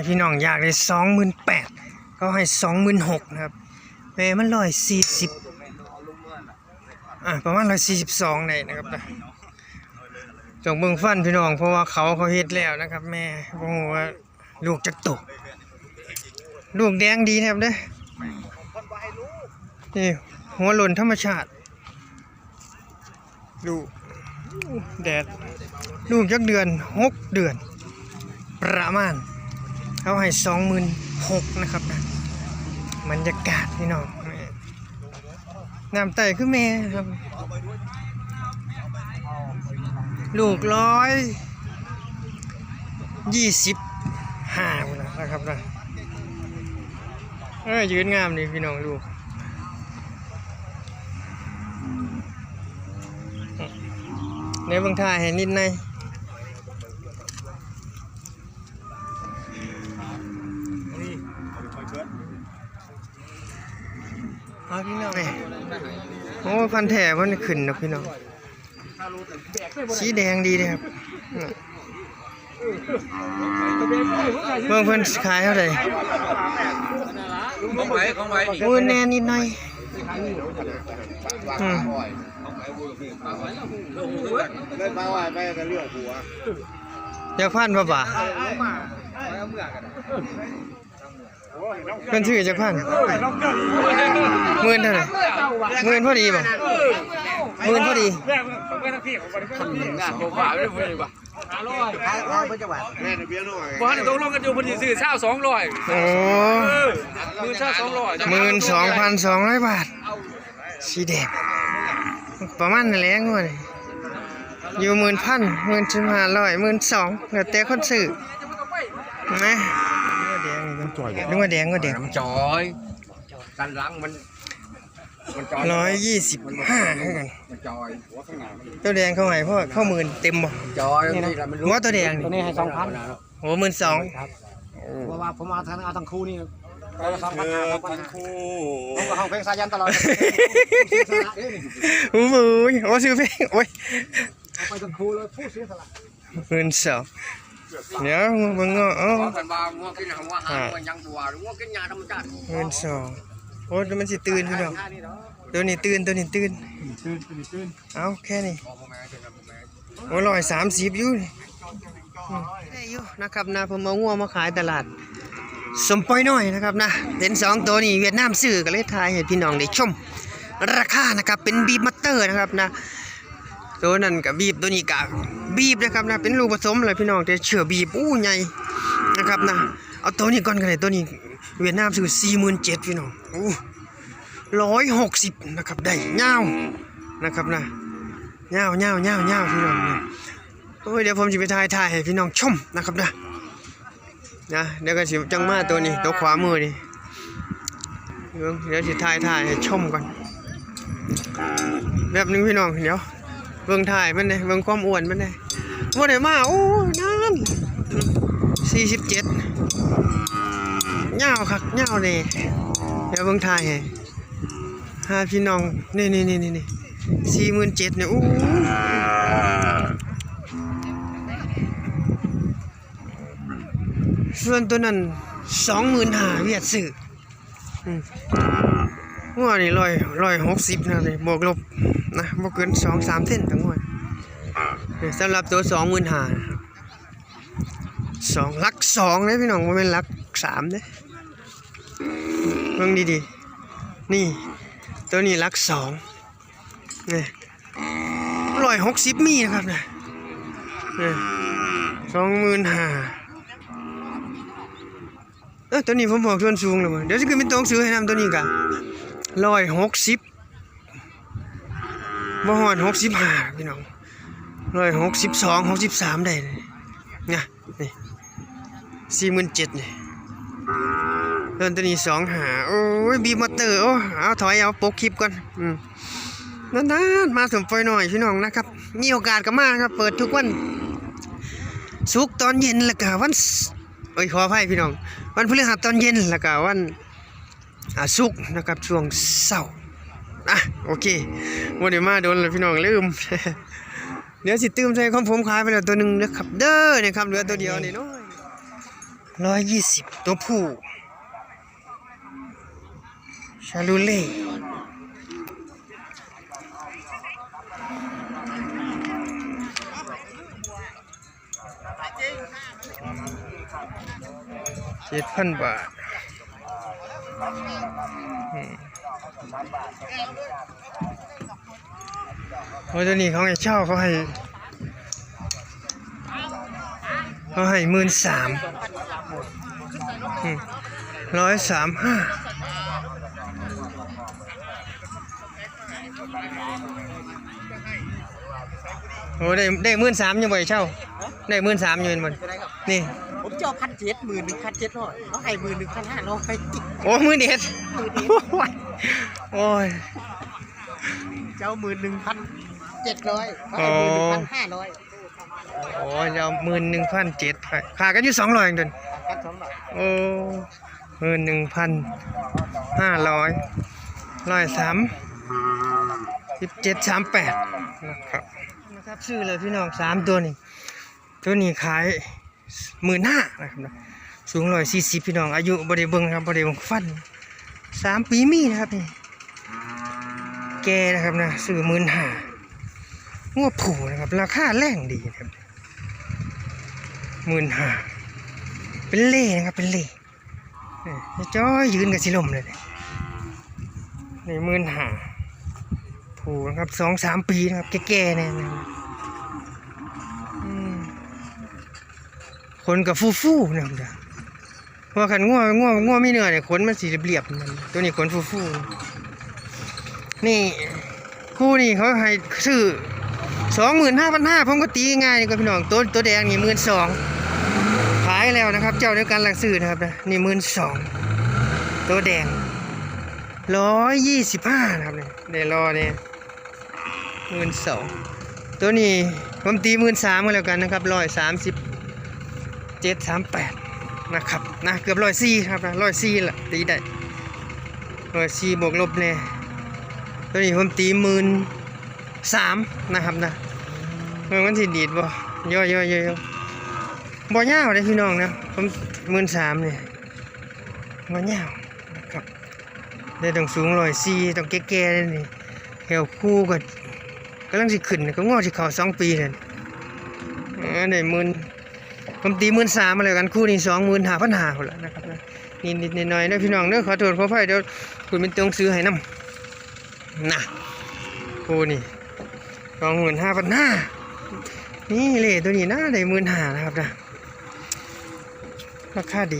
พี่น้องอยากได้28,000เขาให้26,000นะครับแม่มัน140ประมาณ142ได้นะครับนะจงเบิ่งฟันพี่น้องเพราะว่าเขาเฮ็ดแล้วนะครับแม่บ่ฮู้ว่าลูกจักโตลูกแดงดีนะครับเด้อนี่หัวหล่นธรรมชาติลูกแดดลูกจักเดือน6 เดือนประมาณเขาให้26,000นะครับนะบรรยากาศพี่น้องน้ำไต่คือแม่ครับลูก125นะครับนะยืนงามเลยพี่น้องลูกในบางท่าเห็นนิดในพี่น้องโอ้พันแถบมันขึ้นนะพี่น้องสีแดงดีเลยครับเมื่อเพิ่นขายเท่าไหร่มือแน่นิดหน่อยอยากพันป่ะเป็นชื่อจะพัน10,000เท่าไหร่10,000พอดีป่ะ10,000พอดีบ้านตกลงกันอยู่พอดีซื้อ200โอ้12,200 บาทสีแดงประมาณนั่นแหละงวดอยู่10,000 15,000 12,000แล้วแต่คนซื้อนะแดงนี่จอยนึกว่าแดงก็แดงจอยกันหลังมัน125เท่ากันจอยตัวแดงเขาให้เพราะเข้า10,000เต็มบ่จอยนี่ว่าตัวแดงนี่ตัวนี้ให้2,000โอ้12,000ครับเพราะว่าผมเอาทั้งคู่นี่ทั้งคู่ผมก็ห้องเพลงสายันตลอดโอ้ยโอ้ซื้อเพลงโอ้ยไปทั้งคู่เลยผู้เสียสละ12,000เดี๋ยวมึงก็กันว่างัวกินหัวหางงัวยังบัวงัวกินยาธรรมชาติ12,000โอ้มันสิตื่นพี่น้องตัวนี้ตื่นเอาแค่นี้โอ้130อยู่ได้อยู่นะครับนะผมเอางัวมาขายตลาดสมปอยน้อยนะครับนะเป็น2ตัวนี้เวียดนามซื้อก็เลยถ่ายให้พี่น้องได้ชมราคานะครับเป็นบีบมัตเตอร์นะครับนะตัวนั้นกับบีบตัวนี้กับบีบนะครับนะเป็นลูกผสมเลยพี่น้องแต่เชื่อบีบใหญ่นะครับนะเอาตัวนี้ก่อนกันเลยตัวนี้เวียดนามซื้อ47,000พี่น้อง160นะครับได้ยาวนะครับนะยาวพี่น้องโอ้ยเดี๋ยวผมจะไปถ่ายให้พี่น้องชมนะครับนะเดี๋ยวก็สิจังมาตัวนี้ตัวขวามือนี่เดี๋ยวสิถ่ายให้ชมก่อนแบบนึงพี่น้องเดี๋ยวเบิ่งถ่ายมันเลยเบิ่งความอ้วนมันเลยว่าได้มาโอ้นั่น47ยาวคักยาวเลยเดี๋ยวเบิ่งถ่ายให้พี่น้องนี่47,000เนี่ยโอ้ส่วนตัวนั้น25,000เวียดซื้อหัวนี่160นะเลยบวกลบนะบ่เกิน 2-3 เส้นทั้งหัวสำหรับตัว25,000 2หลัก2นะพี่น้องบ่แม่นหลัก3เด้เบิ่งดีๆนี่ตัวนี้หลัก2นี่160มีนะครับนะ25,000ตัวนี้ผมบอกส่วนสูงเลยเดี๋ยวจะขึ้นเป็นตัวซื้อให้นำตัวนี้กัน160บ่ฮอด65พี่น้อง162 63ได้เลยเนี่ยนี่47,000นี่ตัวนี้25โอ้ยบีมอเตอร์โอ้เอาถอยเอาปกคลิปก่อนนั่นมาสมปอยหน่อยพี่น้องนะครับมีโอกาสก็มาครับเปิดทุกวันศุกร์ตอนเย็นแล้วก็วันขออภัยพี่น้องวันพฤหัสตอนเย็นแล้วก็วันศุกร์นะครับช่วงเช้าโอเควันเดี๋ยวมาโดนเลยพี่น้องลืม เดี๋ยวสิตื้มใส่ของผมขายไปแล้วตัวหนึ่งนะครับเด้อเนี่ยครับเหลือตัวเดียวนี่น้อย 120ตัวผู้ชาลูเล่7,000 บาทโอ้ตัวนี้เขาให้เช่าเขาให้13,000 135โอ้ได้13,000ยังบ่เช่าได้13,000อยู่มันนี่ ผมเจ้า1,700 1,700เขาให้11,500 โอ้มือเด็ดโอ้ย เจ้า11,700เขาให้11,500 โอ้ยเอา11,700ขากันอยู่200เองเดิน กัน200 โอ้11,500 103 1738นะครับชื่อเลยพี่น้อง3ตัวนี้ขาย15,000นะครับนะสูง140พี่น้องอายุบ่ได้เบิ่งครับบ่ได้เบิ่งฟัน3 ปีมีนะครับนี่แกนะครับนะซื้อ15,000งัวผูนะครับราคาแรงดีนะครับ15,000เป็นเล่นะครับเป็นเล่จ้อยยืนกับสิลมเลยนี่15,000ผูนะครับ2-3 ปีนะครับแก่ๆเนี่ยขนกับฟูๆนะครับเพราะขันง่วไม่เนื้อเนี่ยขนมันสีเรียบๆตัวนี้ขนฟูๆนี่คู่นี่เขาให้ซื้อ 25,500ผมก็ตีง่ายนี่ก็พี่น้องตัวแดงนี่12,000ขายแล้วนะครับเจ้าเดียวกันหลังซื้อนะครับนี่12,000ตัวแดง125นะครับนี่ได้รอเนี่ย12,000ตัวนี้ผมตี13,000ก็แล้วกันนะครับ137-38นะครับนะเกือบ104ครับนะ104ละตีได้104บวกลบเนี่ยตัวนี้ผมตี13,000นะครับนะมันสิดีดบ่ย่อบ่ยาวเลยพี่น้องนะผม13,000เนี่ยบ่ยาวนะครับได้ต้องสูง104ต้องแก่ๆเลยนี่แถวคู่ก็กำลังสิขึ้นก็งอสิเข้า2 ปีเลยได้ผมตี13,000มาเลยกันคู่นี้25,500พุ่นละนะครับนิดหน่อยๆนะพี่น้องเด้อขอโทษขออภัยเดี๋ยวคุณเป็นต้องซื้อให้นำนะคู่นี้25,500นี่เลยตัวนี้น่าได้15,000นะครับนะราคาดี